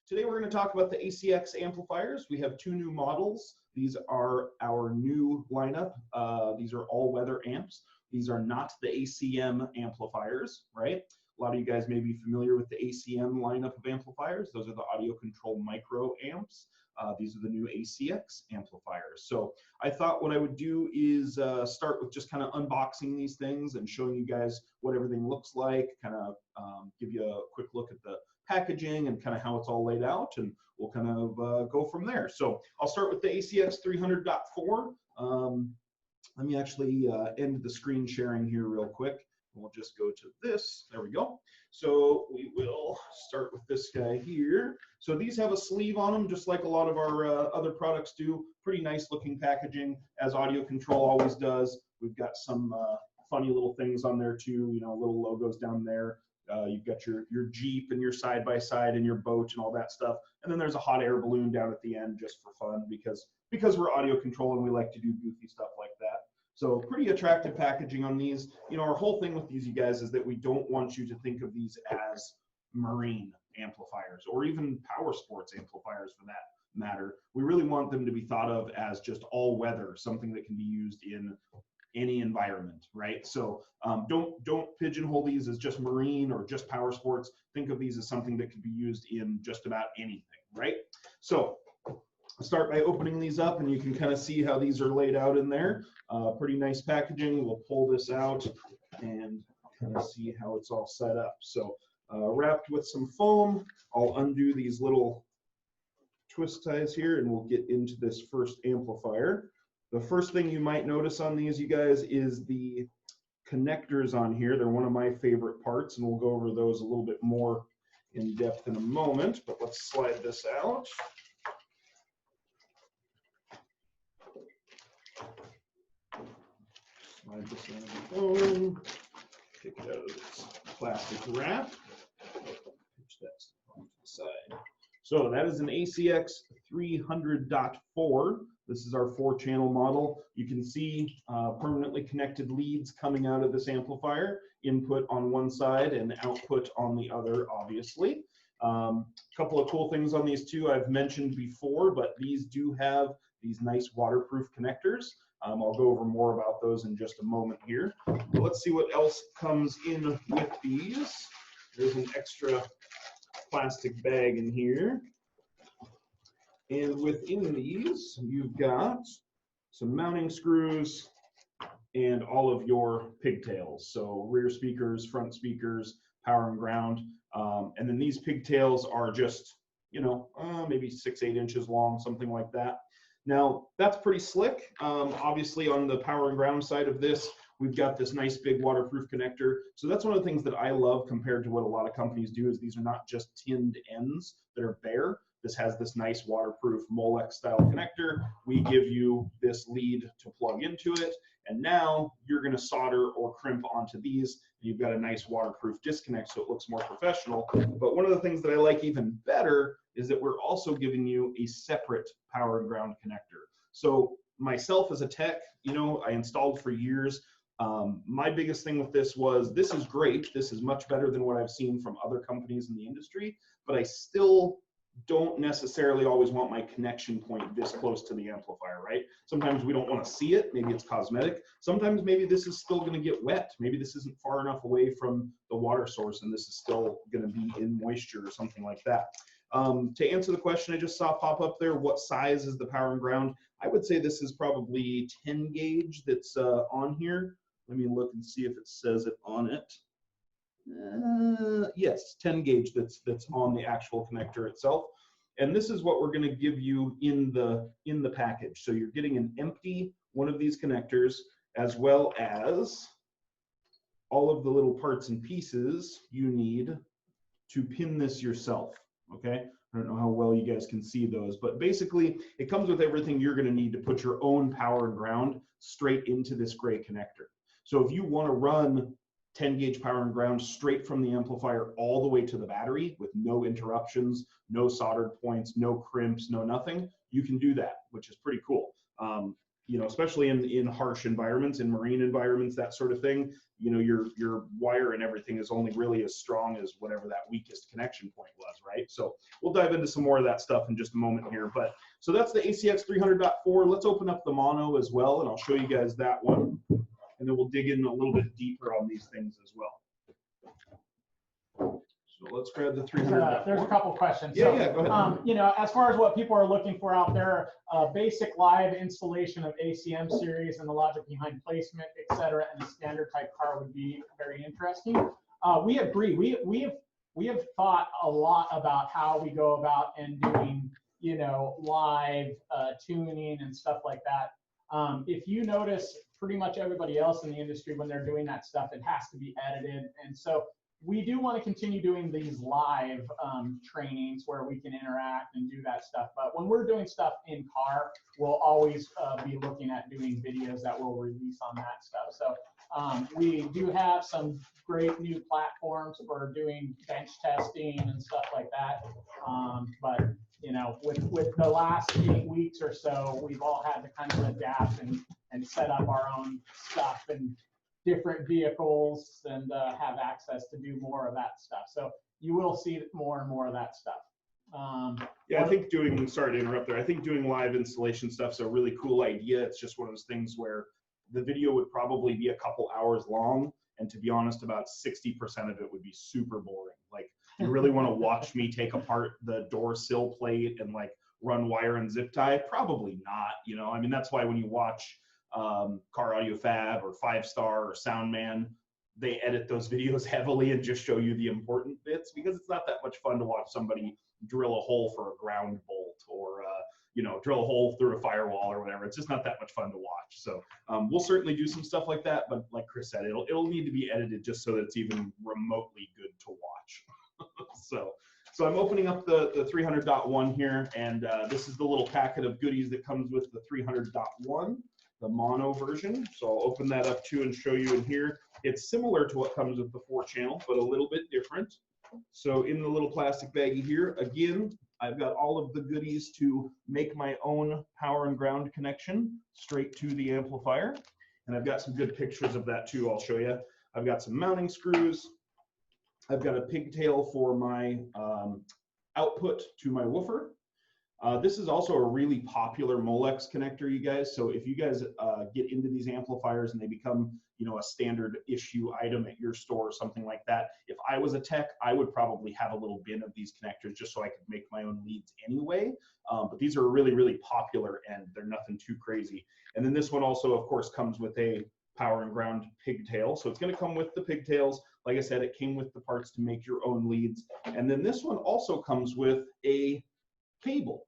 Today we're going to talk about the ACX amplifiers. We have two new models. These are our new lineup. These are all-weather amps. These are not the ACM amplifiers, right? A lot of you guys may be familiar with the ACM lineup of amplifiers. Those are the AudioControl micro amps. These are the new ACX amplifiers. So I thought what I would do is start with just kind of unboxing these things and showing you guys what everything looks like, kind of give you a quick look at the packaging and kind of how it's all laid out, and we'll kind of go from there. So I'll start with the ACX 300.4. Let me actually end the screen sharing here real quick. We'll just go to this. There we go. So we will start with this guy here. So these have a sleeve on them, just like a lot of our other products do. Pretty nice looking packaging, as AudioControl always does. We've got some funny little things on there too, you know, little logos down there. You've got your Jeep and your side-by-side and your boat and all that stuff. And then there's a hot air balloon down at the end just for fun, because we're AudioControl and we like to do goofy stuff like that. So pretty attractive packaging on these. You know, our whole thing with these, you guys, is that we don't want you to think of these as marine amplifiers or even power sports amplifiers for that matter. We really want them to be thought of as just all weather, something that can be used in any environment, right? So don't pigeonhole these as just marine or just power sports. Think of these as something that can be used in just about anything, right? So I'll start by opening these up, and you can kind of see how these are laid out in there. Pretty nice packaging. We'll pull this out and kind of see how it's all set up. So wrapped with some foam, I'll undo these little twist ties here, and we'll get into this first amplifier. The first thing you might notice on these, you guys, is the connectors on here. They're one of my favorite parts, and we'll go over those a little bit more in depth in a moment, but let's slide this out. Slide this out of the foam, take it out of this plastic wrap, push that stuff onto the side. So that is an ACX 300.4. This is our 4-channel model. You can see permanently connected leads coming out of this amplifier, input on one side and output on the other, obviously. A couple of cool things on these too I've mentioned before, but these do have these nice waterproof connectors. I'll go over more about those in just a moment here. But let's see what else comes in with these. There's an extra plastic bag in here. And within these, you've got some mounting screws and all of your pigtails. So rear speakers, front speakers, power and ground. And then these pigtails are just, you know, maybe 6-8 inches long, something like that. Now, that's pretty slick. Obviously, on the power and ground side of this, we've got this nice big waterproof connector. So that's one of the things that I love compared to what a lot of companies do, is these are not just tinned ends that are bare. This has this nice waterproof Molex style connector. We give you this lead to plug into it, and now you're going to solder or crimp onto these, and you've got a nice waterproof disconnect, so it looks more professional. But one of the things that I like even better is that we're also giving you a separate power and ground connector. So myself as a tech, you know, I installed for years. My biggest thing with this was, this is great. This is much better than what I've seen from other companies in the industry, but I still don't necessarily always want my connection point this close to the amplifier, right? Sometimes we don't want to see it. Maybe it's cosmetic. Sometimes maybe this is still going to get wet. Maybe this isn't far enough away from the water source and this is still going to be in moisture or something like that. To answer the question I just saw pop up there, what size is the power and ground? I would say this is probably 10 gauge that's on here. Let me look and see if it says it on it. Yes, 10 gauge that's on the actual connector itself. And this is what we're going to give you in the package. So you're getting an empty one of these connectors, as well as all of the little parts and pieces you need to pin this yourself. Okay, I don't know how well you guys can see those, but basically it comes with everything you're going to need to put your own power and ground straight into this gray connector. So if you want to run 10 gauge power and ground straight from the amplifier all the way to the battery with no interruptions, no soldered points, no crimps, no nothing, you can do that, which is pretty cool. You know, especially in harsh environments, in marine environments, that sort of thing, you know, your wire and everything is only really as strong as whatever that weakest connection point was, right? right? So we'll dive into some more of that stuff in just a moment here. But so that's the ACX 300.4. Let's open up the mono as well, and I'll show you guys that one. And then we'll dig in a little bit deeper on these things as well. So let's grab the 300. There's a couple questions. Yeah, so, yeah, go ahead. You know, as far as what people are looking for out there, basic live installation of ACM series and the logic behind placement, etc., and a standard type car would be very interesting. We agree. We have thought a lot about how we go about and doing, you know, live tuning and stuff like that. If you notice, pretty much everybody else in the industry, when they're doing that stuff, it has to be edited. And so we do want to continue doing these live trainings where we can interact and do that stuff. But when we're doing stuff in car, we'll always be looking at doing videos that we'll release on that stuff. So we do have some great new platforms for doing bench testing and stuff like that. But you know, with the last 8 weeks or so, we've all had to kind of adapt and set up our own stuff and different vehicles and have access to do more of that stuff. So you will see more and more of that stuff. Yeah, I think doing, sorry to interrupt there, I think doing live installation stuff is a really cool idea. It's just one of those things where the video would probably be a couple hours long, and to be honest, about 60% of it would be super boring. Like, you really want to watch me take apart the door sill plate and like run wire and zip tie? Probably not, you know. I mean, that's why when you watch Car Audio Fab or 5 Star or Soundman, they edit those videos heavily and just show you the important bits, because it's not that much fun to watch somebody drill a hole for a ground bolt or you know, drill a hole through a firewall or whatever. It's just not that much fun to watch. So we'll certainly do some stuff like that, but like Chris said, it'll need to be edited just so that it's even remotely good to watch. So I'm opening up the 300.1 here, and this is the little packet of goodies that comes with the 300.1. The mono version. So I'll open that up too and show you in here. It's similar to what comes with the 4-channel, but a little bit different. So in the little plastic baggie here, again, I've got all of the goodies to make my own power and ground connection straight to the amplifier. And I've got some good pictures of that too, I'll show you. I've got some mounting screws. I've got a pigtail for my output to my woofer. This is also a really popular Molex connector, you guys. So if you guys get into these amplifiers and they become, you know, a standard issue item at your store or something like that, if I was a tech, I would probably have a little bin of these connectors just so I could make my own leads anyway. But these are really, really popular and they're nothing too crazy. And then this one also, of course, comes with a power and ground pigtail. So it's going to come with the pigtails. Like I said, it came with the parts to make your own leads. And then this one also comes with a cable.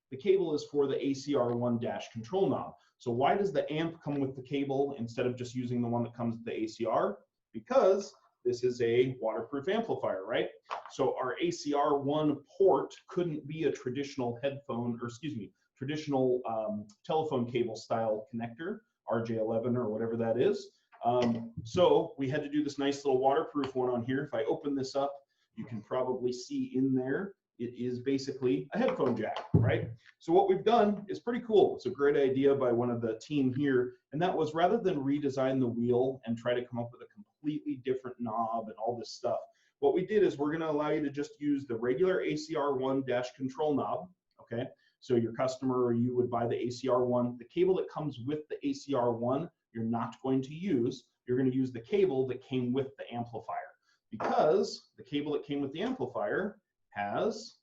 The cable is for the ACR1 dash control knob. So why does the amp come with the cable instead of just using the one that comes with the ACR? Because this is a waterproof amplifier, right? So our ACR1 port couldn't be a traditional headphone, or excuse me, traditional telephone cable style connector, RJ11 or whatever that is. So we had to do this nice little waterproof one on here. If I open this up, you can probably see in there, it is basically a headphone jack, right? So what we've done is pretty cool. It's a great idea by one of the team here. And that was, rather than redesign the wheel and try to come up with a completely different knob and all this stuff, what we did is we're going to allow you to just use the regular ACR1 dash control knob, okay? So your customer or you would buy the ACR1. The cable that comes with the ACR1, you're not going to use. You're going to use the cable that came with the amplifier, because the cable that came with the amplifier has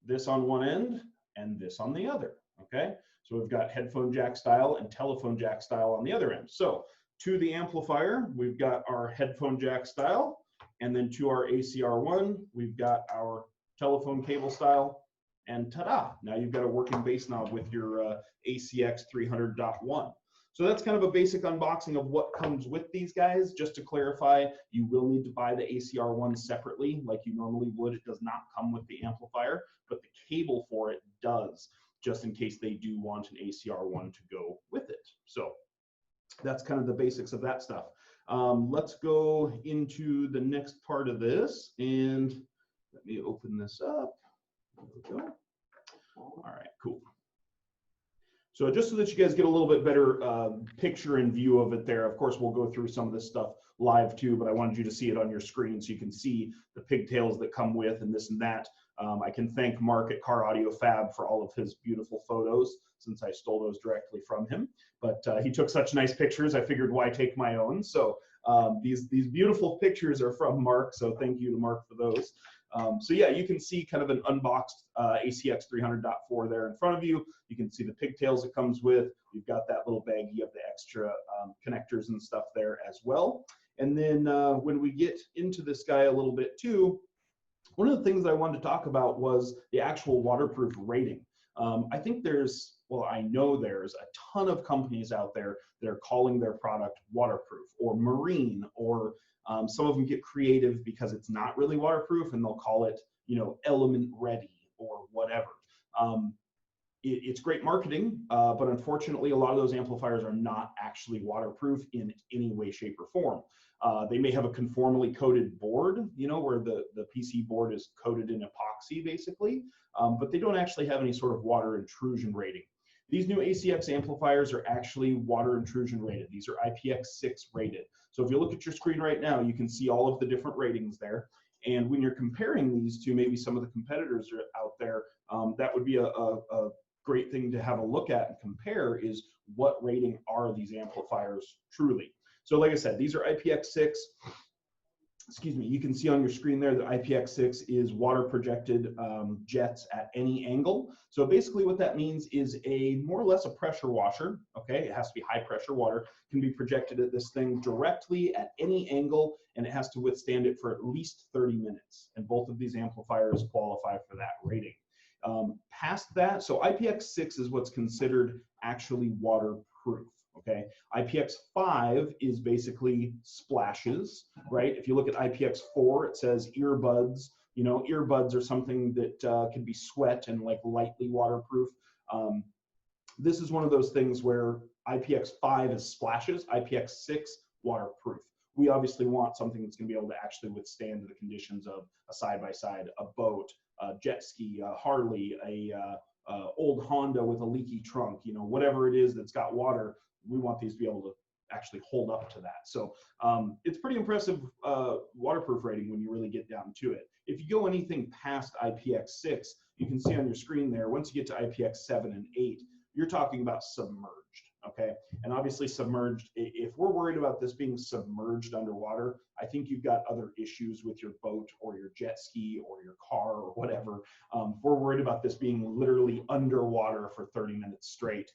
this on one end and this on the other, okay? So we've got headphone jack style and telephone jack style on the other end. So to the amplifier, we've got our headphone jack style, and then to our ACR1, we've got our telephone cable style, and ta-da, now you've got a working bass knob with your ACX 300.1. So that's kind of a basic unboxing of what comes with these guys. Just to clarify, you will need to buy the ACR1 separately like you normally would. It does not come with the amplifier, but the cable for it does, just in case they do want an ACR1 to go with it. So that's kind of the basics of that stuff. Let's go into the next part of this, and let me open this up. There we go. All right, cool. So just so that you guys get a little bit better picture and view of it there, of course, we'll go through some of this stuff live too, but I wanted you to see it on your screen so you can see the pigtails that come with and this and that. I can thank Mark at Car Audio Fab for all of his beautiful photos, since I stole those directly from him. But he took such nice pictures, I figured why take my own. So these beautiful pictures are from Mark, so thank you to Mark for those. So yeah, you can see kind of an unboxed ACX 300.4 there in front of you. You can see the pigtails it comes with. You've got that little baggie of the extra connectors and stuff there as well. And then when we get into this guy a little bit too, one of the things I wanted to talk about was the actual waterproof rating. I think I know there's a ton of companies out there that are calling their product waterproof or marine, or some of them get creative because it's not really waterproof and they'll call it, element ready or whatever. It's great marketing, but unfortunately, a lot of those amplifiers are not actually waterproof in any way, shape, or form. They may have a conformally coated board, where the PC board is coated in epoxy, basically, but they don't actually have any sort of water intrusion rating. These new ACX amplifiers are actually water intrusion rated. These are IPX6 rated. So if you look at your screen right now, you can see all of the different ratings there. And when you're comparing these to maybe some of the competitors out there, that would be a great thing to have a look at and compare, is what rating are these amplifiers truly. So like I said, these are IPX6. Excuse me, you can see on your screen there that IPX6 is water projected jets at any angle. So basically what that means is more or less a pressure washer, okay? It has to be high pressure water, can be projected at this thing directly at any angle, and it has to withstand it for at least 30 minutes. And both of these amplifiers qualify for that rating. Past that, so IPX6 is what's considered actually waterproof. Okay, IPX5 is basically splashes, right? If you look at IPX4, it says earbuds. Earbuds are something that can be sweat and like lightly waterproof. This is one of those things where IPX5 is splashes, IPX6 waterproof. We obviously want something that's going to be able to actually withstand the conditions of a side-by-side, a boat, a jet ski, a Harley, a old Honda with a leaky trunk, whatever it is that's got water. We want these to be able to actually hold up to that. So it's pretty impressive waterproof rating when you really get down to it. If you go anything past IPX6, you can see on your screen there, once you get to IPX7 and 8, you're talking about submerged, okay? And obviously submerged, if we're worried about this being submerged underwater, I think you've got other issues with your boat or your jet ski or your car or whatever. If we're worried about this being literally underwater for 30 minutes straight,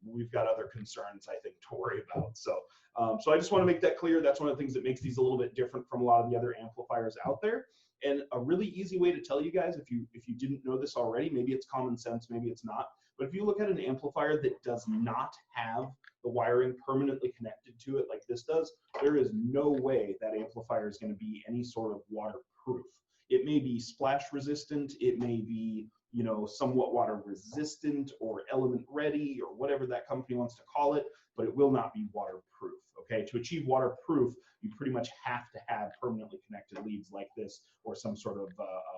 we've got other concerns, I think, to worry about. So I just want to make that clear. That's one of the things that makes these a little bit different from a lot of the other amplifiers out there. And a really easy way to tell you guys, if you didn't know this already, maybe it's common sense, maybe it's not, but if you look at an amplifier that does not have the wiring permanently connected to it like this does, there is no way that amplifier is going to be any sort of waterproof. It may be splash resistant, it may be somewhat water resistant or element ready or whatever that company wants to call it, but it will not be waterproof. Okay, to achieve waterproof, you pretty much have to have permanently connected leads like this or some sort of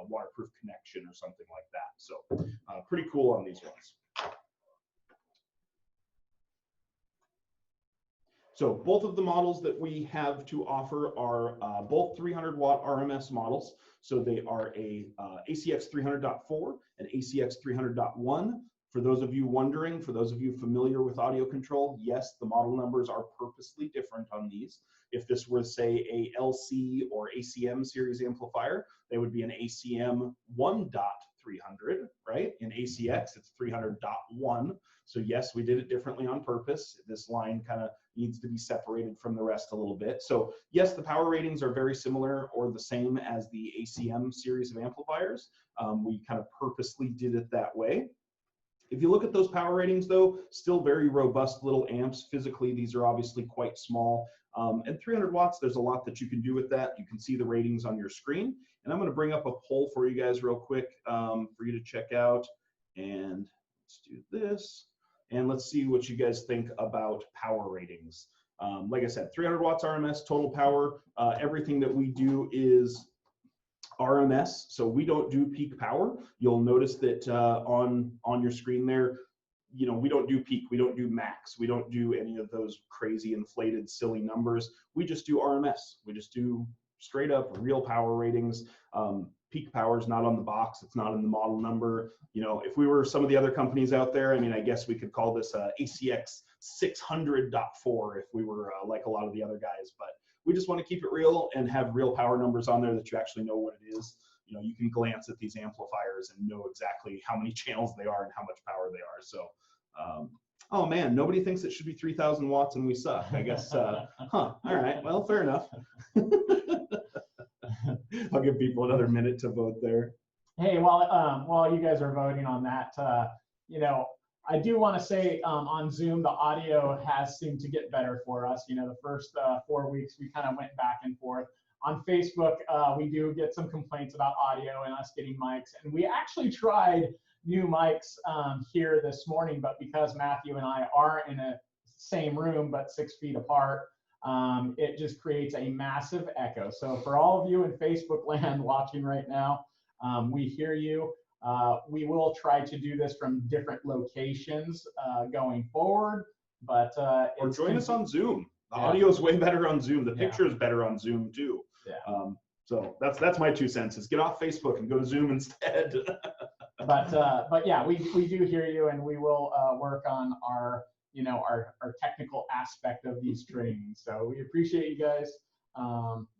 waterproof connection or something like that. So pretty cool on these ones. So both of the models that we have to offer are both 300 watt RMS models. So they are a ACX 300.4 and ACX 300.1. For those of you wondering, for those of you familiar with AudioControl, yes, the model numbers are purposely different on these. If this were, say, a LC or ACM series amplifier, they would be an ACM 1.300, right? In ACX, it's 300.1. So yes, we did it differently on purpose. This line kind of needs to be separated from the rest a little bit. So yes, the power ratings are very similar or the same as the ACM series of amplifiers. We kind of purposely did it that way. If you look at those power ratings though, still very robust little amps. Physically, these are obviously quite small. And 300 watts, there's a lot that you can do with that. You can see the ratings on your screen. And I'm going to bring up a poll for you guys real quick for you to check out. And let's do this. And let's see what you guys think about power ratings. Like I said, 300 watts RMS, total power. Everything that we do is RMS, so we don't do peak power. You'll notice that on your screen there, we don't do peak, we don't do max, we don't do any of those crazy inflated silly numbers. We just do RMS. We just do straight up real power ratings. Peak power is not on the box. It's not in the model number. You know, if we were some of the other companies out there, I mean, I guess we could call this ACX 600.4 if we were like a lot of the other guys, but we just want to keep it real and have real power numbers on there that you actually know what it is. You know, you can glance at these amplifiers and know exactly how many channels they are and how much power they are. So, oh man, nobody thinks it should be 3,000 watts and we suck. I guess, all right, well, fair enough. I'll give people another minute to vote there. Hey, while you guys are voting on that, you know, I do want to say on Zoom, the audio has seemed to get better for us. You know, the first 4 weeks, we kind of went back and forth. On Facebook, we do get some complaints about audio and us getting mics. And we actually tried new mics here this morning, but because Matthew and I are in a same room, but 6 feet apart, it just creates a massive echo. So for all of you in Facebook land watching right now, we hear you. We will try to do this from different locations going forward, but or join us on Zoom. The audio is way better on Zoom. The picture is better on Zoom too. Yeah. So that's my 2 cents. Is get off Facebook and go to Zoom instead. but yeah, we do hear you, and we will work on our our technical aspect of these trainings. So we appreciate you guys.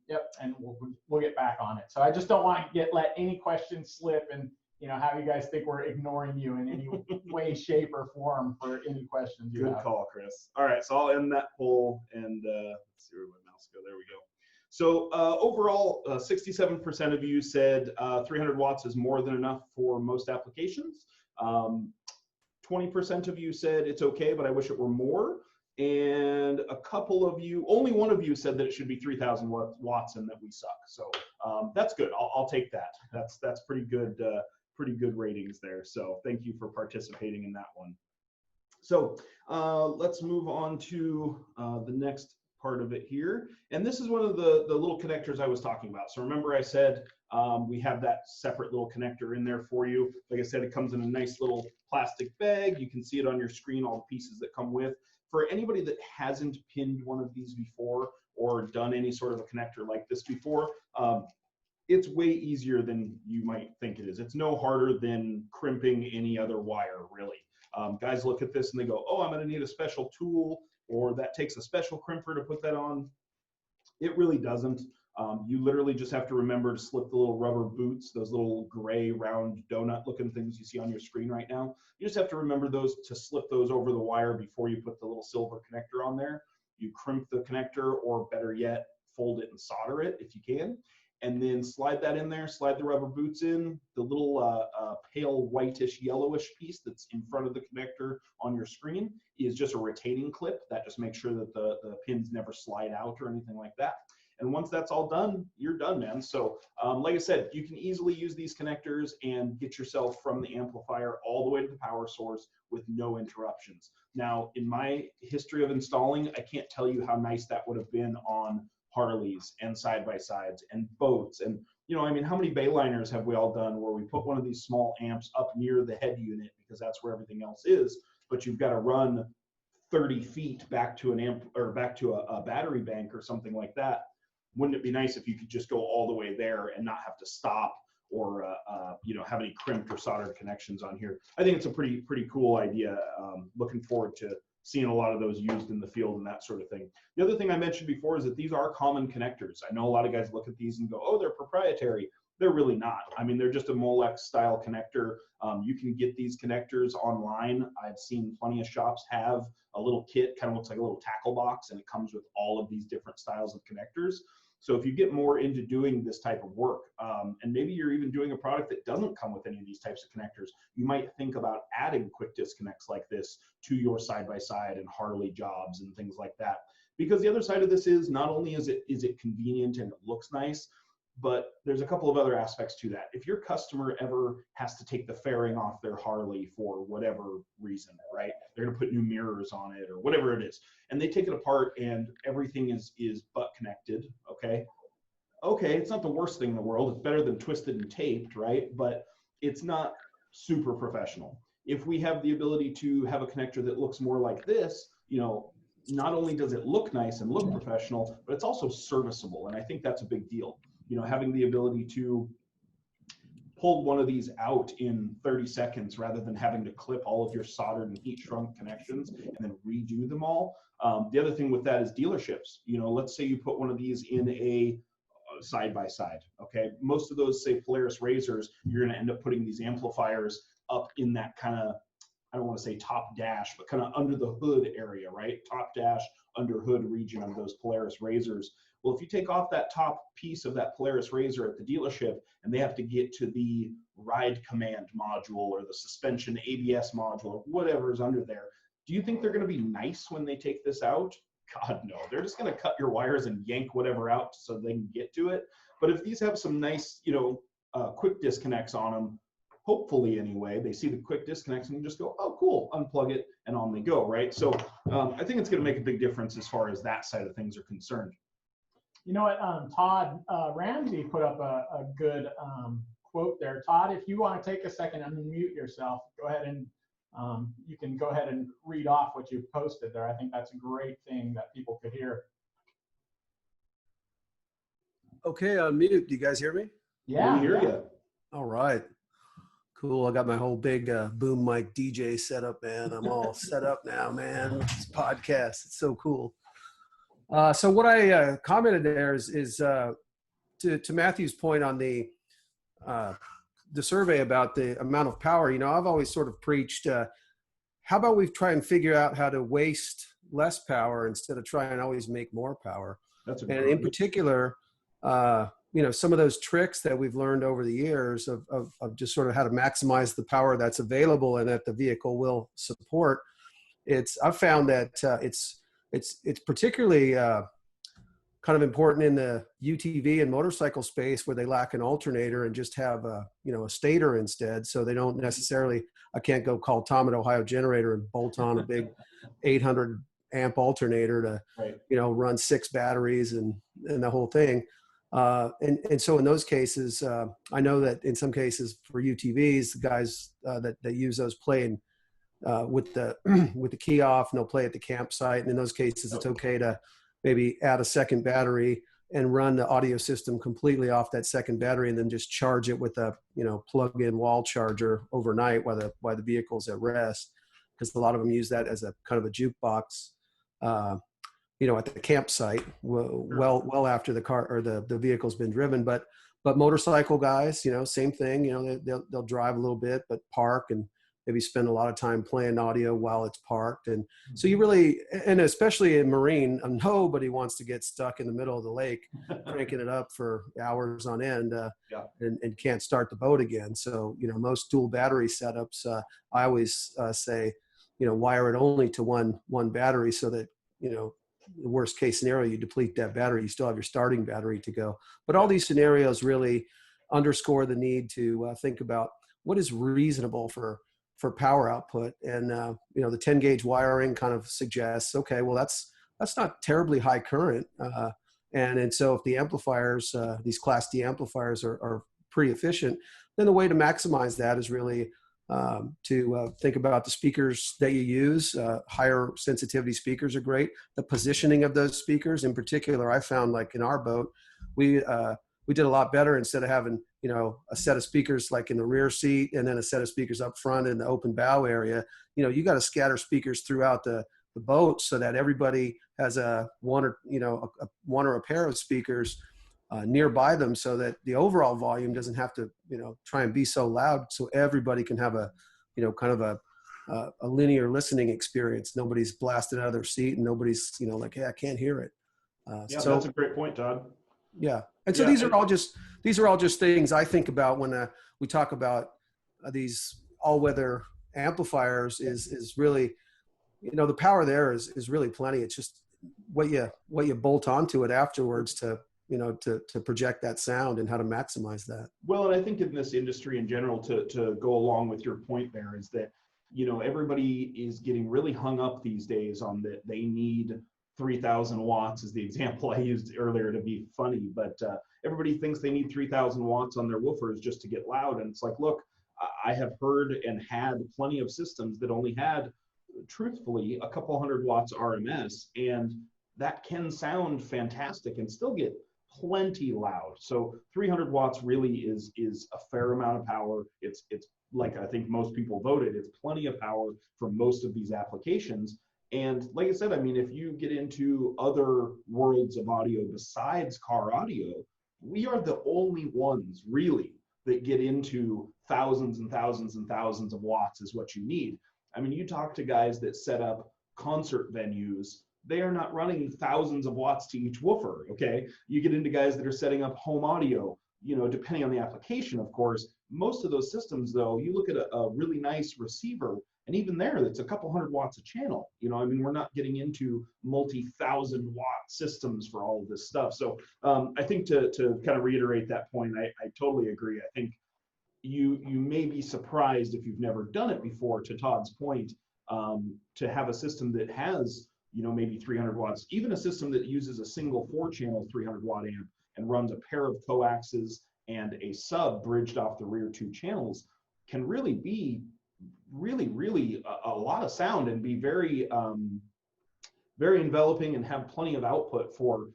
Yep, and we'll get back on it. So I just don't want to let any questions slip and have you guys think we're ignoring you in any way, shape, or form for any questions you have. Good call, Chris. All right, so I'll end that poll and let's see where my mouse go. There we go. So overall, 67% of you said 300 watts is more than enough for most applications. 20% of you said it's okay, but I wish it were more. And a couple of you, only one of you said that it should be 3,000 watts and that we suck. So that's good. I'll take that. That's pretty good. Pretty good ratings there. So thank you for participating in that one. So let's move on to the next part of it here. And this is one of the little connectors I was talking about. So remember I said we have that separate little connector in there for you. Like I said, it comes in a nice little plastic bag. You can see it on your screen, all the pieces that come with. For anybody that hasn't pinned one of these before or done any sort of a connector like this before, it's way easier than you might think it is. It's no harder than crimping any other wire, really. Guys look at this and they go, oh, I'm going to need a special tool, or that takes a special crimper to put that on. It really doesn't. You literally just have to remember to slip the little rubber boots, those little gray round donut looking things you see on your screen right now. You just have to remember those, to slip those over the wire before you put the little silver connector on there. You crimp the connector, or better yet, fold it and solder it if you can. And then slide that in there, slide the rubber boots in. The little pale whitish yellowish piece that's in front of the connector on your screen is just a retaining clip. That just makes sure that the pins never slide out or anything like that. And once that's all done, you're done, man. So like I said, you can easily use these connectors and get yourself from the amplifier all the way to the power source with no interruptions. Now, in my history of installing, I can't tell you how nice that would have been on Harleys and side-by-sides and boats. And, I mean, how many bayliners have we all done where we put one of these small amps up near the head unit because that's where everything else is, but you've got to run 30 feet back to an amp or back to a battery bank or something like that. Wouldn't it be nice if you could just go all the way there and not have to stop or have any crimped or soldered connections on here? I think it's a pretty cool idea. Looking forward to seeing a lot of those used in the field and that sort of thing. The other thing I mentioned before is that these are common connectors. I know a lot of guys look at these and go, oh, they're proprietary. They're really not. I mean, they're just a Molex style connector. You can get these connectors online. I've seen plenty of shops have a little kit, kind of looks like a little tackle box, and it comes with all of these different styles of connectors. So if you get more into doing this type of work, and maybe you're even doing a product that doesn't come with any of these types of connectors, you might think about adding quick disconnects like this to your side-by-side and Harley jobs and things like that. Because the other side of this is not only is it convenient and it looks nice, but there's a couple of other aspects to that. If your customer ever has to take the fairing off their Harley for whatever reason, right? They're gonna put new mirrors on it or whatever it is, and they take it apart and everything is butt connected, okay? Okay, it's not the worst thing in the world. It's better than twisted and taped, right? But it's not super professional. If we have the ability to have a connector that looks more like this, not only does it look nice and look professional, but it's also serviceable. And I think that's a big deal. You know, having the ability to pull one of these out in 30 seconds rather than having to clip all of your soldered and heat shrunk connections and then redo them all. The other thing with that is dealerships. You know, let's say you put one of these in a side by side. Okay, most of those, say, Polaris razors, you're going to end up putting these amplifiers up in that kind of, I don't want to say top dash, but kind of under the hood area, right? Top dash, under hood region of those Polaris razors. Well, if you take off that top piece of that Polaris razor at the dealership and they have to get to the ride command module or the suspension ABS module or whatever is under there, do you think they're going to be nice when they take this out? God, no. They're just going to cut your wires and yank whatever out so they can get to it. But if these have some nice, you know, quick disconnects on them, hopefully anyway, they see the quick disconnects and just go, oh, cool, unplug it, and on they go, right? So I think it's going to make a big difference as far as that side of things are concerned. You know what, Todd Ramsey put up a good quote there. Todd, if you want to take a second and unmute yourself, go ahead and you can go ahead and read off what you posted there. I think that's a great thing that people could hear. Okay, unmute. Do you guys hear me? Yeah, We hear you. All right. Cool. I got my whole big boom mic DJ set up, man. I'm all set up now, man. This podcast. It's so cool. So what I commented there is to Matthew's point on the survey about the amount of power. You know, I've always sort of preached, how about we try and figure out how to waste less power instead of trying to always make more power. That's a and in particular, you know, some of those tricks that we've learned over the years of just sort of how to maximize the power that's available and that the vehicle will support. I've found that it's particularly kind of important in the UTV and motorcycle space where they lack an alternator and just have a stator instead. So they don't necessarily, I can't go call Tom at Ohio Generator and bolt on a big 800 amp alternator to, right, run 6 batteries and the whole thing. And so in those cases, I know that in some cases for UTVs, the guys that use those play with the key off, and they'll play at the campsite. And in those cases, it's okay to maybe add a second battery and run the audio system completely off that second battery, and then just charge it with a plug-in wall charger overnight while the vehicle's at rest, because a lot of them use that as a kind of a jukebox. At the campsite, well after the car or the vehicle's been driven. But motorcycle guys, same thing. They'll drive a little bit, but park and maybe spend a lot of time playing audio while it's parked. And so you really, and especially in marine, nobody wants to get stuck in the middle of the lake, cranking it up for hours on end, and can't start the boat again. So most dual battery setups, I always say, wire it only to one battery, so that the worst case scenario, you deplete that battery, you still have your starting battery to go. But all these scenarios really underscore the need to think about what is reasonable for power output. And the 10 gauge wiring kind of suggests, okay, well that's not terribly high current. And so if the amplifiers, these Class D amplifiers are pretty efficient, then the way to maximize that is really to think about the speakers that you use. Higher sensitivity speakers are great. The positioning of those speakers in particular, I found, like in our boat, we did a lot better. Instead of having, a set of speakers like in the rear seat and then a set of speakers up front in the open bow area, you got to scatter speakers throughout the boat so that everybody has one or a pair of speakers nearby them, so that the overall volume doesn't have to, try and be so loud, so everybody can have a, kind of a linear listening experience. Nobody's blasted out of their seat and nobody's, like, hey, I can't hear it. So that's a great point, Todd. Yeah. And so these are all just things I think about when we talk about these all-weather amplifiers. Is really, the power there is really plenty. It's just what you bolt onto it afterwards to project that sound and how to maximize that. Well, and I think in this industry in general, to go along with your point there, is that, everybody is getting really hung up these days on that they need 3,000 watts is the example I used earlier to be funny, but everybody thinks they need 3,000 watts on their woofers just to get loud. And it's like, look, I have heard and had plenty of systems that only had truthfully a couple hundred watts RMS, and that can sound fantastic and still get plenty loud. So 300 watts really is a fair amount of power. It's like I think most people voted, it's plenty of power for most of these applications. And like I said, I mean, if you get into other worlds of audio besides car audio, we are the only ones really that get into thousands and thousands and thousands of watts is what you need. I mean, you talk to guys that set up concert venues, they are not running thousands of watts to each woofer, okay? You get into guys that are setting up home audio, you know, depending on the application, of course. Most of those systems, though, you look at a really nice receiver, and even there, it's a couple hundred watts a channel. You know, I mean, we're not getting into multi-thousand watt systems for all of this stuff. So I think to kind of reiterate that point, I totally agree. I think you may be surprised if you've never done it before, to Todd's point, to have a system that has, you know, maybe 300 watts, even a system that uses a single 4-channel 300 watt amp and runs a pair of coaxes and a sub bridged off the rear 2 channels, can really be really a lot of sound and be very very enveloping and have plenty of output for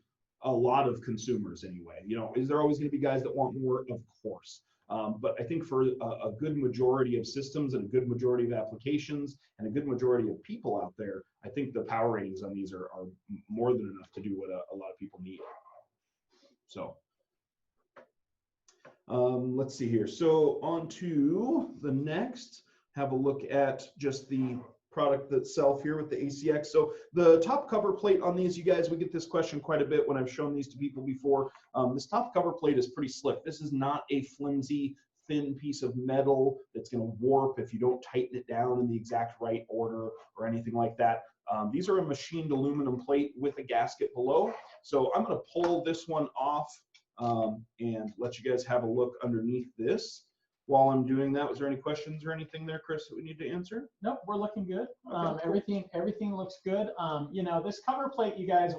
a lot of consumers anyway. You know, is there always going to be guys that want more? Of course. But I think for a good majority of systems and a good majority of applications and a good majority of people out there, I think the power ratings on these are more than enough to do what a lot of people need. So let's see here. So on to the next, have a look at just the product itself here with the ACX. So the top cover plate on these, you guys, we get this question quite a bit when I've shown these to people before. This top cover plate is pretty slick. This is not a flimsy, thin piece of metal that's going to warp if you don't tighten it down in the exact right order or anything like that. These are a machined aluminum plate with a gasket below. So I'm going to pull this one off and let you guys have a look underneath this. While I'm doing that, was there any questions or anything there, Chris, that we need to answer? Nope, we're looking good. Okay. Everything looks good. You know, this cover plate, you guys,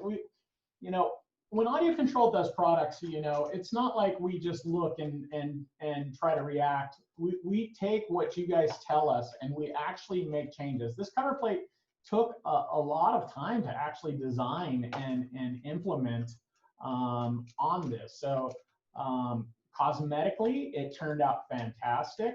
you know, when AudioControl does products, you know, it's not like we just look and try to react. We take what you guys tell us and we actually make changes. This cover plate took a lot of time to actually design and implement on this. So cosmetically, it turned out fantastic.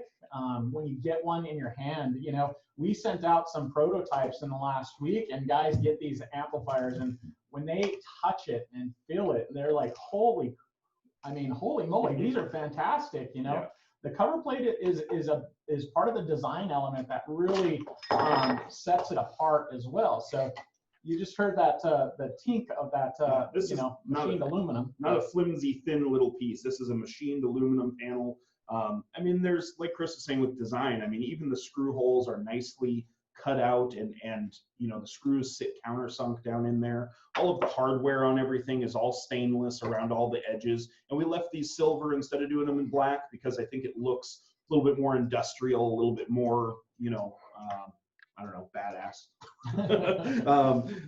When you get one in your hand, you know, we sent out some prototypes in the last week, and guys get these amplifiers, and when they touch it and feel it, they're like, holy moly, these are fantastic, you know. Yeah. The cover plate is part of the design element that really sets it apart as well. So you just heard that the tink of that you know, machined aluminum. Not a flimsy, thin little piece. This is a machined aluminum panel. I mean, there's, like Chris is saying with design, I mean, even the screw holes are nicely cut out and you know, the screws sit countersunk down in there. All of the hardware on everything is all stainless around all the edges. And we left these silver instead of doing them in black because I think it looks a little bit more industrial, a little bit more, you know, I don't know, badass.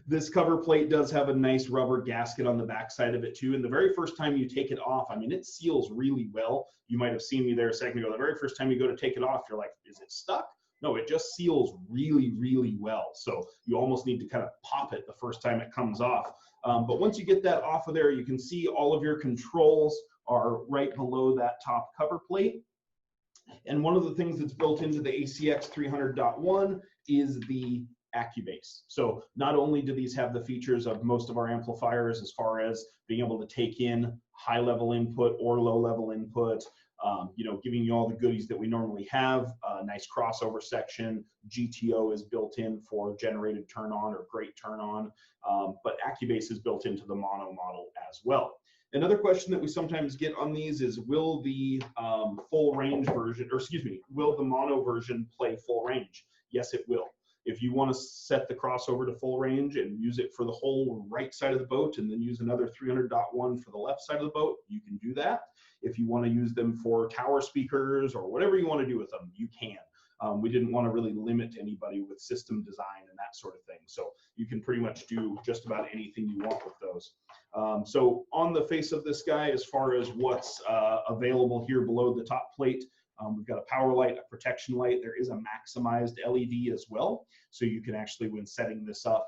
This cover plate does have a nice rubber gasket on the back side of it too. And the very first time you take it off, I mean, it seals really well. You might have seen me there a second ago. The very first time you go to take it off, you're like, is it stuck? No, it just seals really well. So you almost need to kind of pop it the first time it comes off. But once you get that off of there, you can see all of your controls are right below that top cover plate. And one of the things that's built into the ACX 300.1 is the AccuBase. So not only do these have the features of most of our amplifiers as far as being able to take in high level input or low level input, you know, giving you all the goodies that we normally have, nice crossover section, GTO is built in for generated turn on or great turn on, but AccuBase is built into the mono model as well. Another question that we sometimes get on these is, will the full range version, or excuse me, will the mono version play full range? Yes, it will. If you want to set the crossover to full range and use it for the whole right side of the boat and then use another 300.1 for the left side of the boat, you can do that. If you want to use them for tower speakers or whatever you want to do with them, you can. We didn't want to really limit anybody with system design and that sort of thing. So you can pretty much do just about anything you want with those. So on the face of this guy, as far as what's available here below the top plate, We've got a power light, a protection light. There is a maximized LED as well. So you can actually, when setting this up,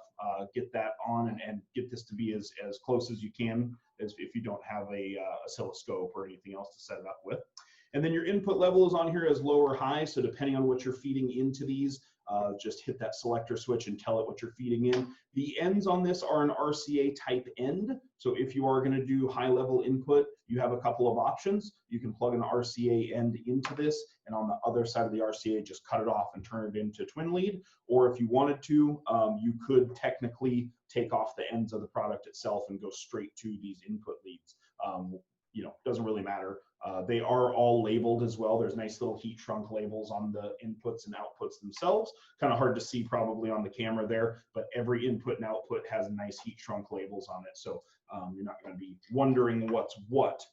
get that on and get this to be as close as you can, as if you don't have a oscilloscope or anything else to set it up with. And then your input level is on here as low or high. So depending on what you're feeding into these, just hit that selector switch and tell it what you're feeding in. The ends on this are an RCA type end. So if you are going to do high level input, you have a couple of options. You can plug an RCA end into this, and on the other side of the RCA, just cut it off and turn it into twin lead. Or if you wanted to, you could technically take off the ends of the product itself and go straight to these input leads. You know, doesn't really matter. They are all labeled as well. There's nice little heat shrunk labels on the inputs and outputs themselves. Kind of hard to see probably on the camera there, but every input and output has nice heat shrunk labels on it. So you're not going to be wondering what's what.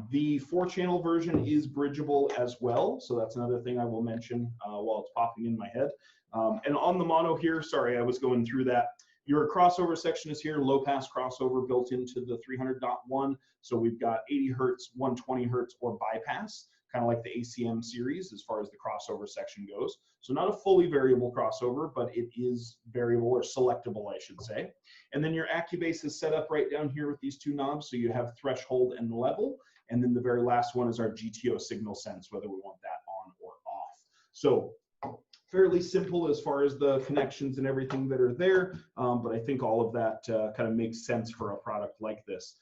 The 4-channel version is bridgeable as well. So that's another thing I will mention while it's popping in my head. And on the mono here, sorry, I was going through that. Your crossover section is here, low pass crossover built into the 300.1. So we've got 80 hertz, 120 hertz, or bypass, kind of like the ACM series as far as the crossover section goes. So not a fully variable crossover, but it is variable or selectable, I should say. And then your Accubase is set up right down here with these two knobs. So you have threshold and level. And then the very last one is our GTO signal sense, whether we want that on or off. So fairly simple as far as the connections and everything that are there, but I think all of that kind of makes sense for a product like this.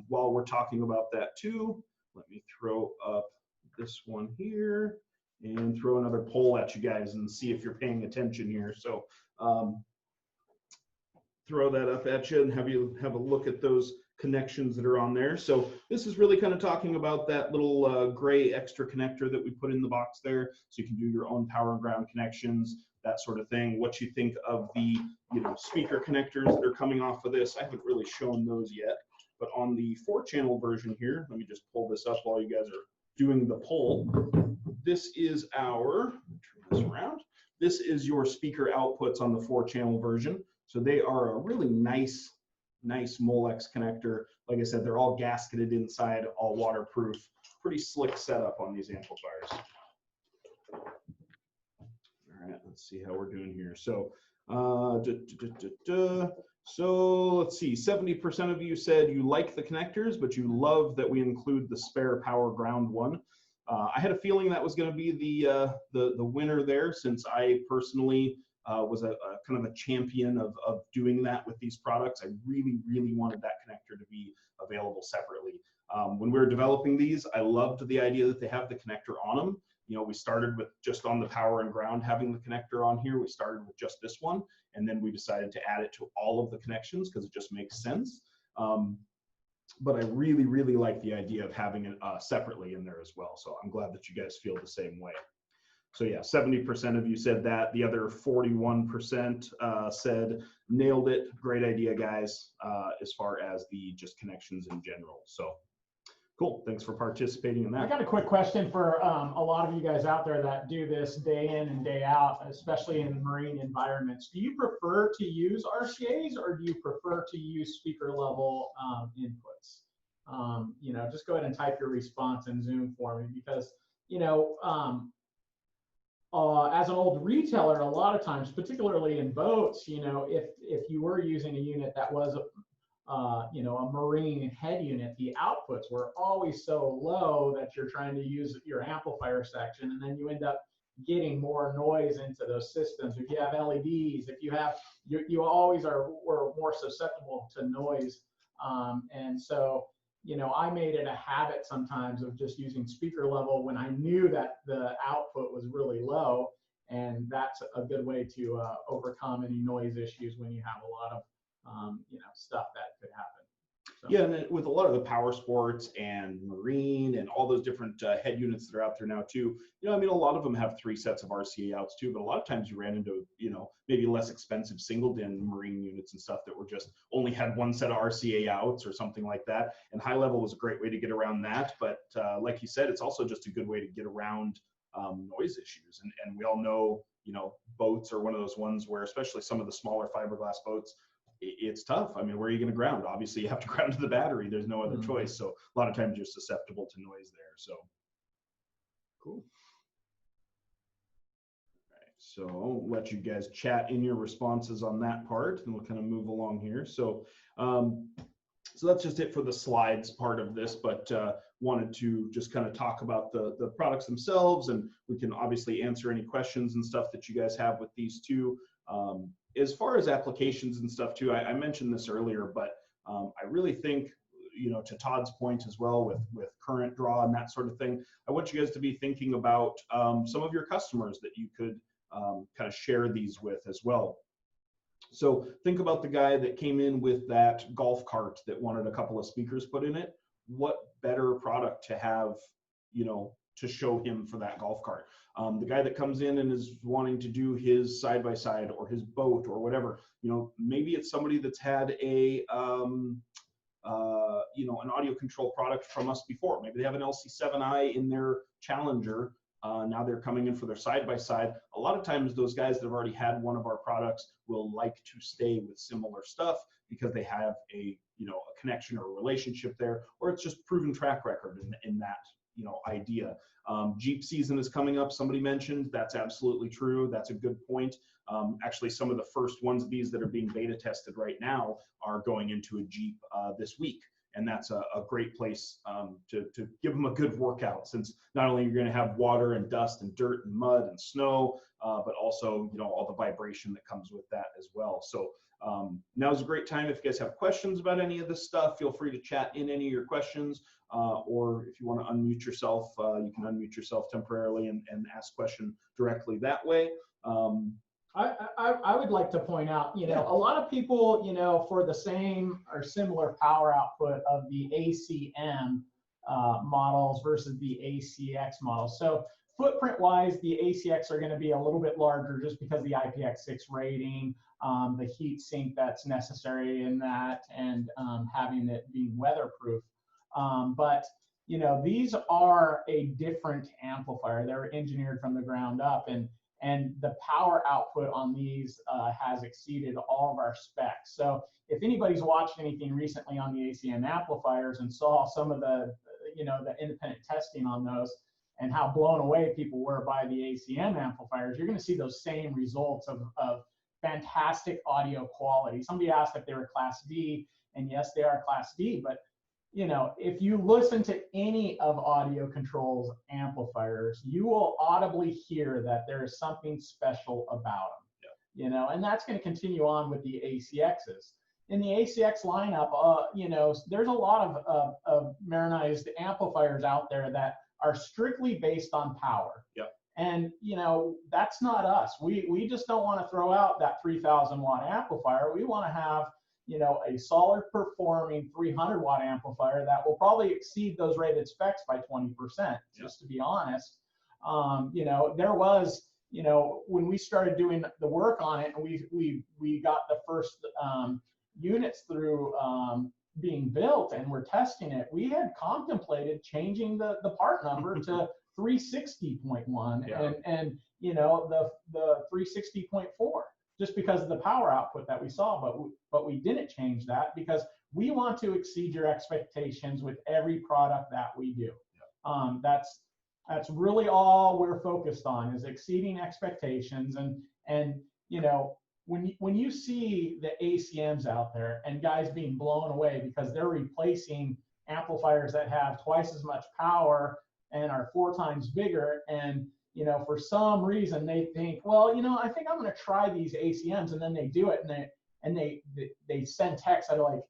While we're talking about that too, let me throw up this one here and throw another poll at you guys and see if you're paying attention here. So throw that up at you and have a look at those connections that are on there. So this is really kind of talking about that little gray extra connector that we put in the box there, so you can do your own power and ground connections, that sort of thing. What you think of the speaker connectors that are coming off of this? I haven't really shown those yet, but on the 4-channel version here, let me just pull this up while you guys are doing the poll. This is our, turn this around. This is your speaker outputs on the 4-channel version. So they are a really nice Molex connector. Like I said, they're all gasketed inside, all waterproof. Pretty slick setup on these amplifiers. All right, let's see how we're doing here. So, so let's see. 70% of you said you like the connectors, but you love that we include the spare power ground one. I had a feeling that was going to be the winner there, since I personally was a kind of a champion of doing that with these products. I really wanted that connector to be available separately. When we were developing these, I loved the idea that they have the connector on them. You know, we started with just on the power and ground having the connector on here. We started with just this one, and then we decided to add it to all of the connections because it just makes sense. But I really like the idea of having it separately in there as well. So I'm glad that you guys feel the same way. So yeah, 70% of you said that. The other 41% said nailed it. Great idea, guys, as far as the just connections in general. So cool. Thanks for participating in that. I got a quick question for a lot of you guys out there that do this day in and day out, especially in marine environments. Do you prefer to use RCAs, or do you prefer to use speaker level inputs? Just go ahead and type your response in Zoom for me, because as an old retailer, a lot of times, particularly in boats, if you were using a unit that was a marine head unit, the outputs were always so low that you're trying to use your amplifier section, and then you end up getting more noise into those systems. If you have LEDs, if you have, you always were more susceptible to noise. And so, I made it a habit sometimes of just using speaker level when I knew that the output was really low, and that's a good way to overcome any noise issues when you have a lot of stuff that could happen. So. Yeah, and with a lot of the power sports and marine and all those different head units that are out there now too, I mean, a lot of them have 3 sets of RCA outs too, but a lot of times you ran into, maybe less expensive single DIN marine units and stuff that were just only had 1 set of RCA outs or something like that. And high level was a great way to get around that. But like you said, it's also just a good way to get around noise issues. And we all know, boats are one of those ones where, especially some of the smaller fiberglass boats, it's tough. I mean, where are you going to ground? Obviously, you have to ground to the battery. There's no other choice. So a lot of times you're susceptible to noise there. So Cool. So I'll let you guys chat in your responses on that part, and we'll kind of move along here. So, so that's just it for the slides part of this, but wanted to just kind of talk about the products themselves, and we can obviously answer any questions and stuff that you guys have with these two. As far as applications and stuff too, I mentioned this earlier, but I really think, you know, to Todd's point as well with current draw and that sort of thing, I want you guys to be thinking about some of your customers that you could kind of share these with as well. So think about the guy that came in with that golf cart that wanted a couple of speakers put in it. What better product to have, you know, to show him for that golf cart? The guy that comes in and is wanting to do his side-by-side or his boat or whatever, you know, maybe it's somebody that's had a you know, an audio control product from us before. Maybe they have an LC7i in their Challenger. Now they're coming in for their side-by-side. A lot of times those guys that have already had one of our products will like to stay with similar stuff because they have a, you know, a connection or a relationship there, or it's just proven track record in that, you know, idea. Jeep season is coming up, somebody mentioned. That's absolutely true. That's a good point. Actually, some of the first ones of these that are being beta tested right now are going into a Jeep this week. And that's a great place to give them a good workout, since not only you're going to have water and dust and dirt and mud and snow, but also, you know, all the vibration that comes with that as well. So now's a great time. If you guys have questions about any of this stuff, feel free to chat in any of your questions, or if you want to unmute yourself, you can unmute yourself temporarily and ask question directly that way. I would like to point out, you know, a lot of people, you know, for the same or similar power output of the ACM models versus the ACX models. So footprint wise, the ACX are going to be a little bit larger just because the IPX6 rating, the heat sink that's necessary in that, and having it being weatherproof. But, you know, these are a different amplifier. They're engineered from the ground up, and the power output on these has exceeded all of our specs. So if anybody's watched anything recently on the ACM amplifiers and saw some of the, you know, the independent testing on those and how blown away people were by the ACM amplifiers, you're going to see those same results of fantastic audio quality. Somebody asked if they were Class D, and yes, they are Class D, but you know, if you listen to any of AudioControl's amplifiers, you will audibly hear that there is something special about them. Yeah. You know, and that's going to continue on with the ACXs. In the ACX lineup, you know, there's a lot of Marinized amplifiers out there that are strictly based on power. Yep. And you know, that's not us. We just don't want to throw out that 3,000 watt amplifier. We want to have, you know, a solid performing 300 watt amplifier that will probably exceed those rated specs by 20%, just to be honest. You know, there was, you know, when we started doing the work on it and we got the first units through being built and we're testing it, we had contemplated changing the part number to 360.1 and you know, the 360.4. just because of the power output that we saw, but we didn't change that because we want to exceed your expectations with every product that we do. That's really all we're focused on, is exceeding expectations. And you know, when you see the ACMs out there and guys being blown away because they're replacing amplifiers that have twice as much power and are 4 times bigger, and you know, for some reason they think, well, you know, I think I'm going to try these ACMs, and then they do it, and they send texts that are like,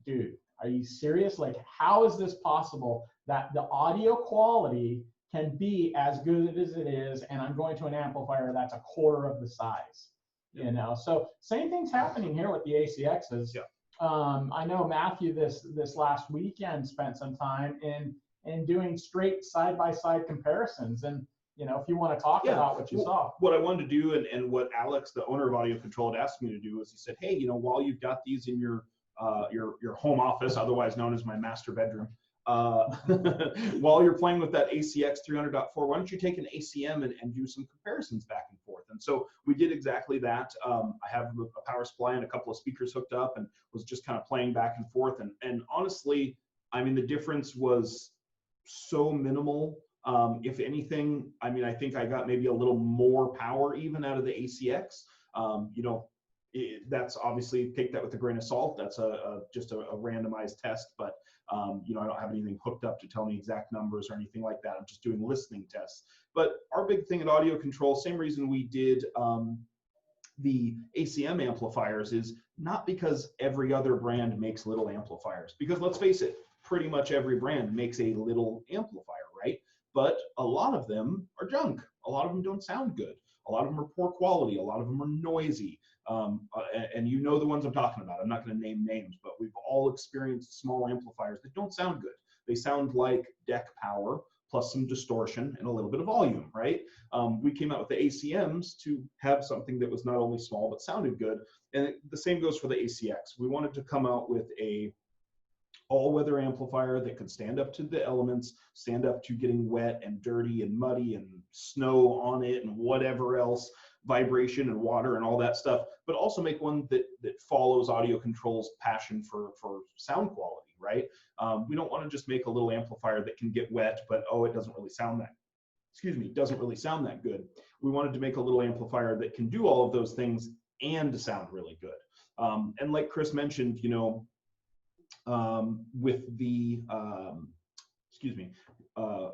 dude, are you serious? Like, how is this possible that the audio quality can be as good as it is, and I'm going to an amplifier that's a quarter of the size? You know, so same thing's happening here with the ACXs. Yeah. I know Matthew this last weekend spent some time in doing straight side-by-side comparisons, and you know, if you want to talk about what you saw. What I wanted to do, and what Alex, the owner of AudioControl, had asked me to do, was he said, hey, you know, while you've got these in your home office, otherwise known as my master bedroom, while you're playing with that ACX 300.4, why don't you take an ACM and do some comparisons back and forth? And so we did exactly that. I have a power supply and a couple of speakers hooked up, and was just kind of playing back and forth. And honestly, I mean, the difference was so minimal If anything, I mean, I think I got maybe a little more power even out of the ACX. You know, that's obviously, take that with a grain of salt. That's just a randomized test, but you know, I don't have anything hooked up to tell me exact numbers or anything like that. I'm just doing listening tests. But our big thing at AudioControl, same reason we did the ACM amplifiers, is not because every other brand makes little amplifiers. Because let's face it, pretty much every brand makes a little amplifier, right? But a lot of them are junk. A lot of them don't sound good. A lot of them are poor quality. A lot of them are noisy. And you know the ones I'm talking about. I'm not going to name names, but we've all experienced small amplifiers that don't sound good. They sound like deck power plus some distortion and a little bit of volume, right? We came out with the ACMs to have something that was not only small but sounded good. And the same goes for the ACX. We wanted to come out with a all-weather amplifier that could stand up to the elements, stand up to getting wet and dirty and muddy and snow on it and whatever else, vibration and water and all that stuff, but also make one that follows AudioControl's passion for sound quality, right? We don't want to just make a little amplifier that can get wet, but oh, it doesn't really sound that, doesn't really sound that good. We wanted to make a little amplifier that can do all of those things and sound really good. And like Chris mentioned, you know, with the,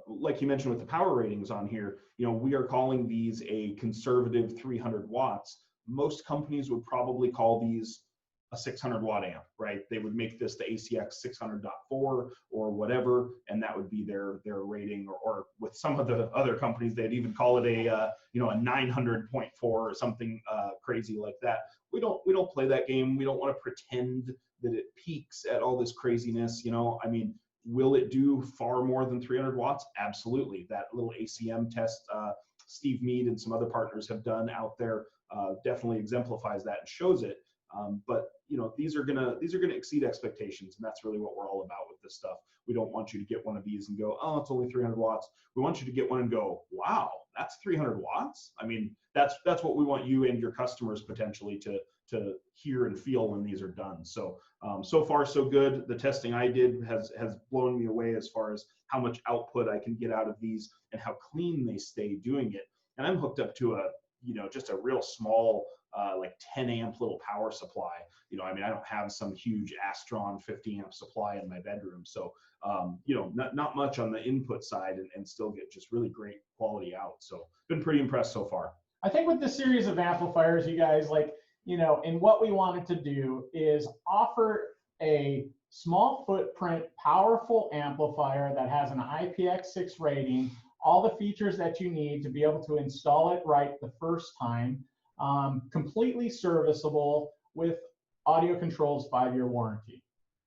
like you mentioned with the power ratings on here, you know, we are calling these a conservative 300 watts. Most companies would probably call these a 600 watt amp, right? They would make this the ACX 600.4 or whatever, and that would be their rating. Or with some of the other companies, they'd even call it a you know, a 900.4 or something crazy like that. We don't play that game. We don't want to pretend that it peaks at all this craziness. You know, I mean, will it do far more than 300 watts? Absolutely. That little ACM test Steve Mead and some other partners have done out there definitely exemplifies that and shows it. But you know, these are gonna exceed expectations, and that's really what we're all about with this stuff. We don't want you to get one of these and go, oh, it's only 300 watts. We want you to get one and go, wow, that's 300 watts. I mean, that's what we want you and your customers potentially to hear and feel when these are done. So so far so good. The testing I did has blown me away as far as how much output I can get out of these and how clean they stay doing it. And I'm hooked up to a, you know, just a real small like 10 amp little power supply. You know, I mean, I don't have some huge Astron 50 amp supply in my bedroom. So, you know, not much on the input side, and still get just really great quality out. So been pretty impressed so far. I think with this series of amplifiers, you guys, like, you know, and what we wanted to do is offer a small footprint, powerful amplifier that has an IPX6 rating, all the features that you need to be able to install it right the first time, completely serviceable with AudioControl's 5-year warranty,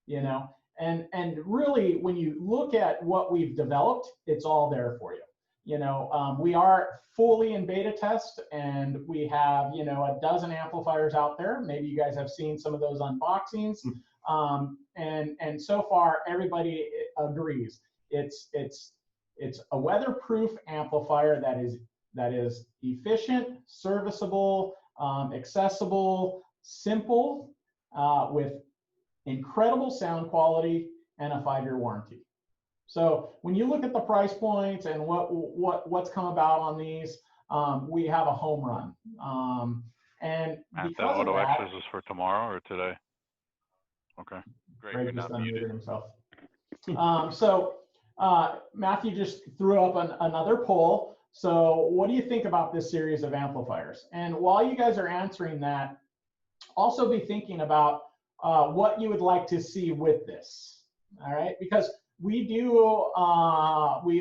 you know, and really when you look at what we've developed, it's all there for you. You know, we are fully in beta test, and we have, you know, a dozen amplifiers out there. Maybe you guys have seen some of those unboxings, and so far everybody agrees it's a weatherproof amplifier that is efficient, serviceable, accessible, simple, with incredible sound quality and a 5-year warranty. So when you look at the price points and what's come about on these, we have a home run. And the auto access is for tomorrow or today? Okay, great. Greg just unmuted himself. So Matthew just threw up another poll. So what do you think about this series of amplifiers? And while you guys are answering that, also be thinking about what you would like to see with this. All right, because we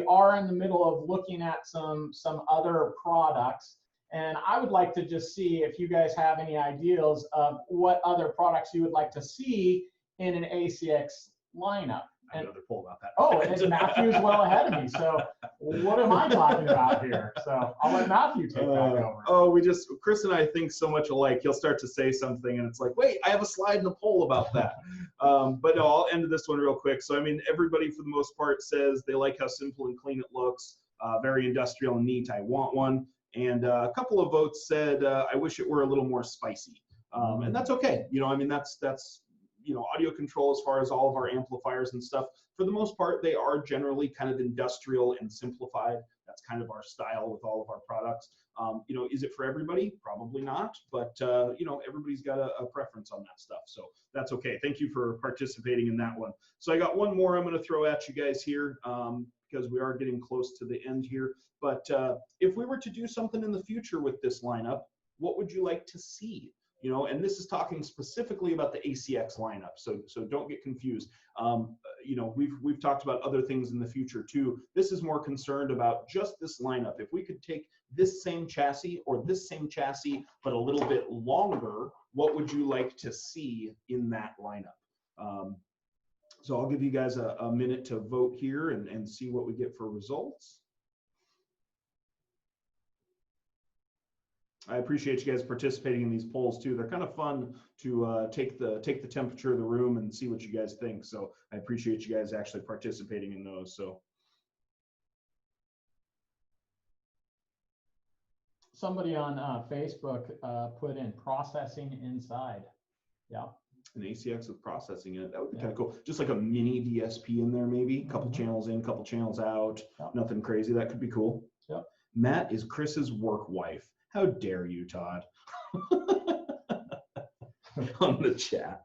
are in the middle of looking at some other products, and I would like to just see if you guys have any ideas of what other products you would like to see in an ACX lineup. I have another poll about that. Oh, and Matthew's well ahead of me. So what am I talking about here? So I'll let Matthew take that over. Oh, Chris and I think so much alike. He'll start to say something and it's like, wait, I have a slide in the poll about that. But no, I'll end this one real quick. So, I mean, everybody for the most part says they like how simple and clean it looks, very industrial and neat. I want one. And a couple of votes said, I wish it were a little more spicy. And that's okay. You know, I mean, that's you know, audio control as far as all of our amplifiers and stuff, for the most part, they are generally kind of industrial and simplified. That's kind of our style with all of our products. You know, is it for everybody? Probably not, but you know, everybody's got a preference on that stuff, so that's okay. Thank you for participating in that one. So I got one more I'm going to throw at you guys here, because we are getting close to the end here. But if we were to do something in the future with this lineup, what would you like to see? You know, and this is talking specifically about the ACX lineup, so don't get confused. You know, we've talked about other things in the future too. This is more concerned about just this lineup. If we could take this same chassis or this same chassis but a little bit longer, what would you like to see in that lineup? So I'll give you guys a minute to vote here and see what we get for results. I appreciate you guys participating in these polls too. They're kind of fun to take the temperature of the room and see what you guys think. So I appreciate you guys actually participating in those. So somebody on Facebook put in processing inside. Yeah. An ACX with processing in it. That would be kind of cool. Just like a mini DSP in there, maybe. A couple channels in, couple channels out. Yep. Nothing crazy. That could be cool. Yep. Matt is Chris's work wife. How dare you, Todd? On the chat.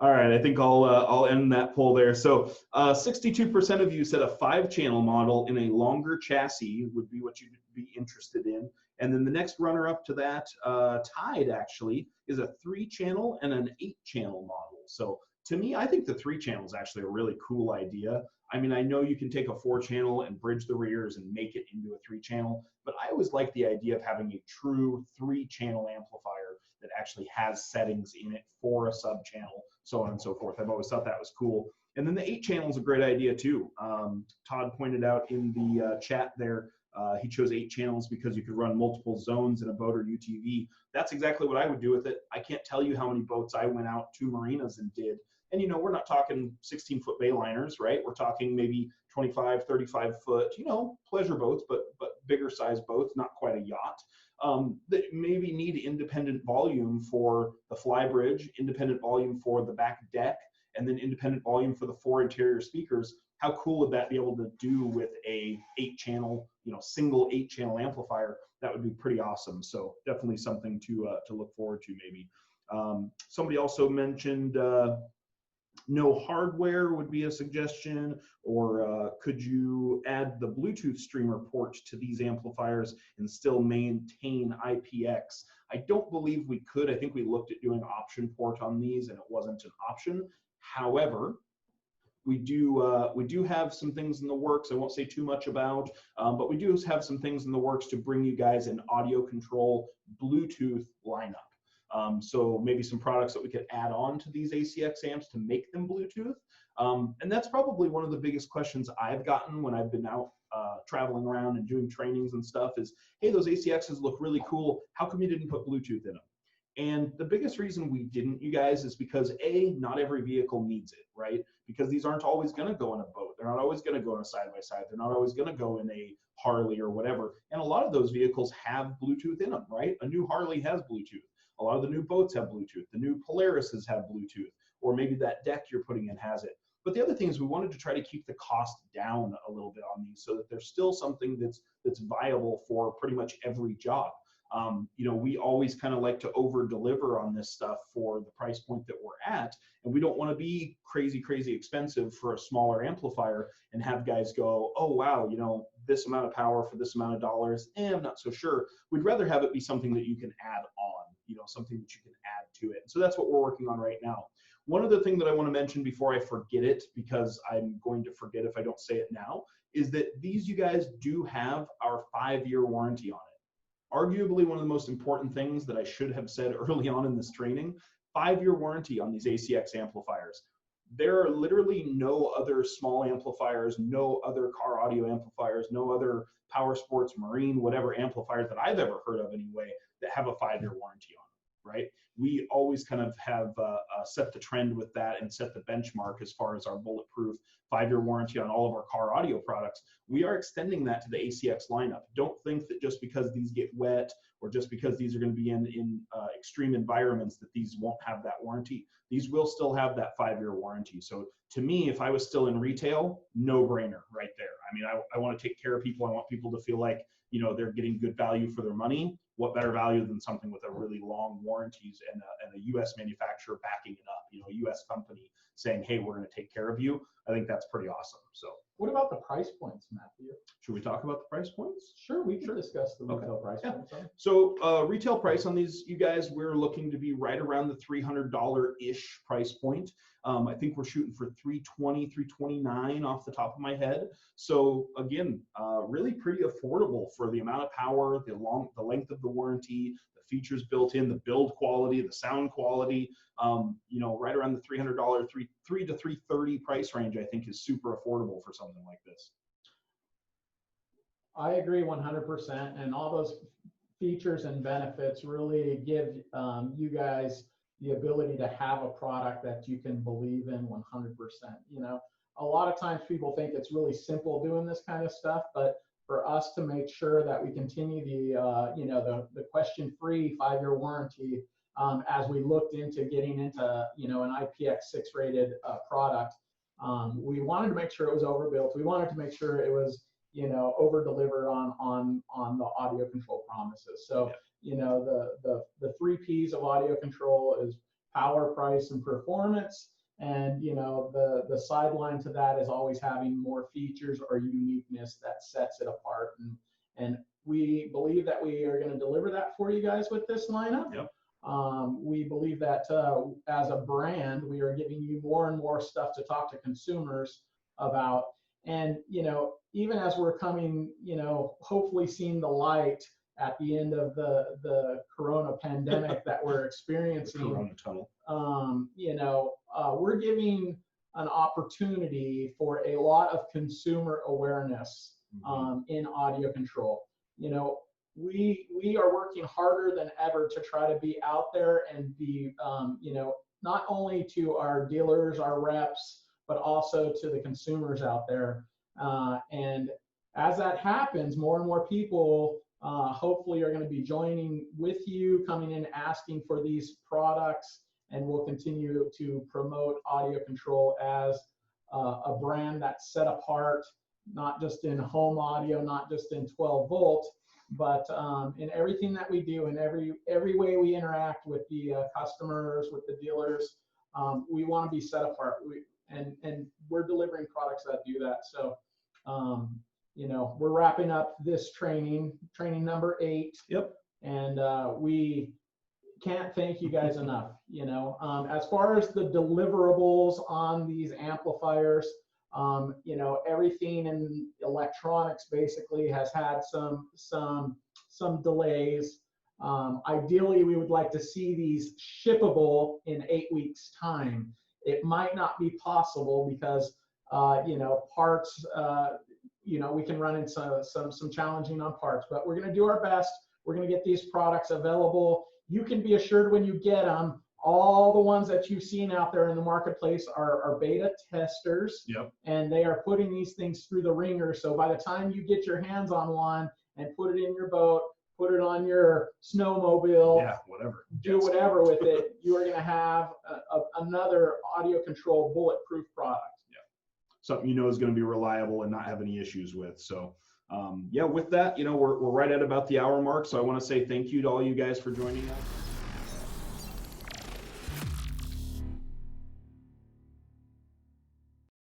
All right, I think I'll end that poll there. So 62% of you said a 5-channel model in a longer chassis would be what you'd be interested in. And then the next runner-up to that, tied actually, is a 3-channel and an 8-channel model. So to me, I think the 3-channel is actually a really cool idea. I mean, I know you can take a 4-channel and bridge the rears and make it into a 3-channel, but I always like the idea of having a true 3-channel amplifier that actually has settings in it for a sub-channel, so on and so forth. I've always thought that was cool. And then the 8-channel is a great idea too. Todd pointed out in the chat there, he chose 8 channels because you could run multiple zones in a boat or UTV. That's exactly what I would do with it. I can't tell you how many boats I went out to marinas and did. And, you know, we're not talking 16-foot bay liners, right? We're talking maybe 25, 35-foot, you know, pleasure boats, but bigger size boats, not quite a yacht, that maybe need independent volume for the flybridge, independent volume for the back deck, and then independent volume for the 4 interior speakers. How cool would that be able to do with a 8-channel, you know, single 8-channel amplifier? That would be pretty awesome. So definitely something to look forward to maybe. Somebody also mentioned no hardware would be a suggestion, or could you add the Bluetooth streamer port to these amplifiers and still maintain IPX? I don't believe we could. I think we looked at doing option port on these and it wasn't an option. However, we do have some things in the works. I won't say too much about, but we do have some things in the works to bring you guys an AudioControl Bluetooth lineup. So maybe some products that we could add on to these ACX amps to make them Bluetooth. And that's probably one of the biggest questions I've gotten when I've been out traveling around and doing trainings and stuff is, hey, those ACXs look really cool. How come you didn't put Bluetooth in them? And the biggest reason we didn't, you guys, is because A, not every vehicle needs it, right? Because these aren't always going to go in a boat. They're not always going to go in a side-by-side. They're not always going to go in a Harley or whatever. And a lot of those vehicles have Bluetooth in them, right? A new Harley has Bluetooth. A lot of the new boats have Bluetooth. The new Polarises have Bluetooth, or maybe that deck you're putting in has it. But the other thing is we wanted to try to keep the cost down a little bit on these so that there's still something that's viable for pretty much every job. You know, we always kind of like to over deliver on this stuff for the price point that we're at, and we don't want to be crazy expensive for a smaller amplifier and have guys go, oh wow, you know, this amount of power for this amount of dollars, I'm not so sure. We'd rather have it be something that you can add on, you know, something that you can add to it. So that's what we're working on right now. One other thing that I want to mention before I forget it, because I'm going to forget if I don't say it now, is that these, you guys, do have our 5-year warranty on it. Arguably one of the most important things that I should have said early on in this training, 5-year warranty on these ACX amplifiers. There are literally no other small amplifiers, no other car audio amplifiers, no other power sports, marine, whatever amplifiers that I've ever heard of anyway, that have a 5-year warranty on them, right? We always kind of have set the trend with that and set the benchmark as far as our bulletproof 5-year warranty on all of our car audio products. We are extending that to the ACX lineup. Don't think that just because these get wet or just because these are going to be in extreme environments that these won't have that warranty. These will still have that 5-year warranty. So to me, if I was still in retail, no brainer right there. I mean, I want to take care of people. I want people to feel like, you know, they're getting good value for their money. What better value than something with a really long warranties and a U.S. manufacturer backing it up, you know, a U.S. company saying, hey, we're going to take care of you. I think that's pretty awesome. So What about the price points, Matthew? should we talk about the price points? Sure, we can discuss the Okay. retail price Yeah. points. So retail price on these, you guys, we're looking to be right around the $300-ish price point. I think we're shooting for $320, $329 off the top of my head. So again, really pretty affordable for the amount of power, the length of the warranty, the features built in, the build quality, the sound quality. You know, right around the $300, $3 to $330 price range, I think is super affordable for something like this. I agree 100%, and all those features and benefits really give you guys the ability to have a product that you can believe in 100%. You know, a lot of times people think it's really simple doing this kind of stuff, but for us to make sure that we continue the, you know, the question-free 5-year warranty, as we looked into getting into, you know, an IPX6 rated product, we wanted to make sure it was overbuilt. We wanted to make sure it was, you know, over delivered on the audio control promises. So, you know, the 3 P's of audio control is power, price, and performance. And, you know, the sideline to that is always having more features or uniqueness that sets it apart. And we believe that we are going to deliver that for you guys with this lineup. Yep. We believe that as a brand, we are giving you more and more stuff to talk to consumers about. And, you know, even as we're coming, you know, hopefully seeing the light at the end of the Corona pandemic that we're experiencing, Corona tunnel. you know, we're giving an opportunity for a lot of consumer awareness in audio control. You know, we are working harder than ever to try to be out there and be, you know, not only to our dealers, our reps, but also to the consumers out there. And as that happens, more and more people hopefully are going to be joining with you, coming in, asking for these products, and we'll continue to promote audio control as a brand that's set apart, not just in home audio, not just in 12 volt, but in everything that we do, in every way we interact with the customers, with the dealers. We want to be set apart. And we're delivering products that do that. So, you know, we're wrapping up this training number 8. Yep. And we can't thank you guys enough. You know, as far as the deliverables on these amplifiers, you know, everything in electronics basically has had some delays. Ideally, we would like to see these shippable in 8 weeks' time. It might not be possible because, you know, parts, you know, we can run into some challenging on parts, but we're going to do our best. We're going to get these products available. You can be assured when you get them, all the ones that you've seen out there in the marketplace are beta testers. Yep. And they are putting these things through the ringer. So by the time you get your hands on one and put it in your boat, put it on your snowmobile, Yeah, whatever. do whatever with it, you are going to have another audio control bulletproof product. Yeah, something you know is going to be reliable and not have any issues with. So yeah, with that, you know, we're right at about the hour mark. So I want to say thank you to all you guys for joining us.